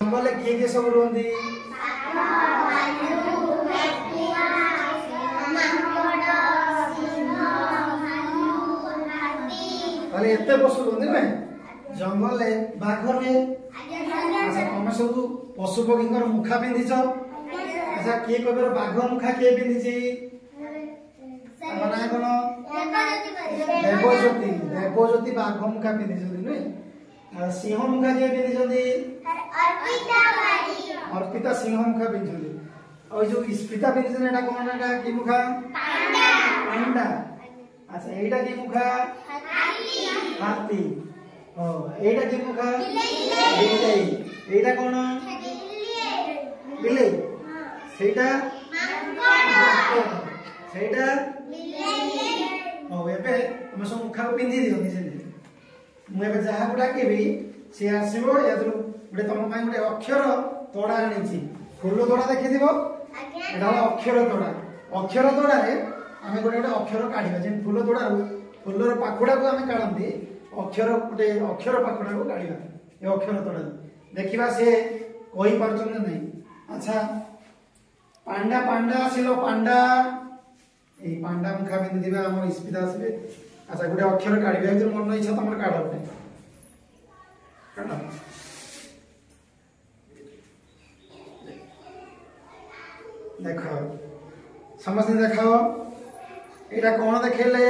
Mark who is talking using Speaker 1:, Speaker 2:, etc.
Speaker 1: जंगल किए सब रुहती एत पशु रुहती ना जंगल बाघ रुहे। अच्छा तुम सब पशु पक्षी मुखा पिंधिच। अच्छा किए कह बाघ मुखा किए पिंधि ना कौन देवज्योति देवज्योति बाघ मुखा पिंधि नुहे। सिंह मुखा किए पिंधि अर्पिता सिंह मुखा पिंधि। और जो स्पिता पिंधि कौन एटा कि मुखा पांडा। अच्छा एटा कि मुखा हाथी। एटा कि मुखा बिलाई। एटा कौन बिलाई सेटा सेटा एबे तुम सब मुखा पिंधि दियो। मुझे जहाँ को डाकबी सी आसो गोटे तुम गोटे अक्षर तोड़ा आनी फूल तोड़ा देखी अक्षर तोड़ा। अक्षर तोड़ा आम गोटे गोटे अक्षर काढ़ा जमी फूल तोड़ा फूलर पाखुड़ा को आम काढ़ती अक्षर गोटे अक्षर पाखुड़ा को काढ़ा ये अक्षर तोड़ा देखा सी कही पार नहीं। अच्छा पांडा पांडा आसिल पांडा ये पांडा मुखा पिंधि आम स्पिता आसवे। अच्छा गोटे अक्षर काढ़ा जो मन इच्छा तुम काढ़ देख समस्त देख यहाँ कौन देखेले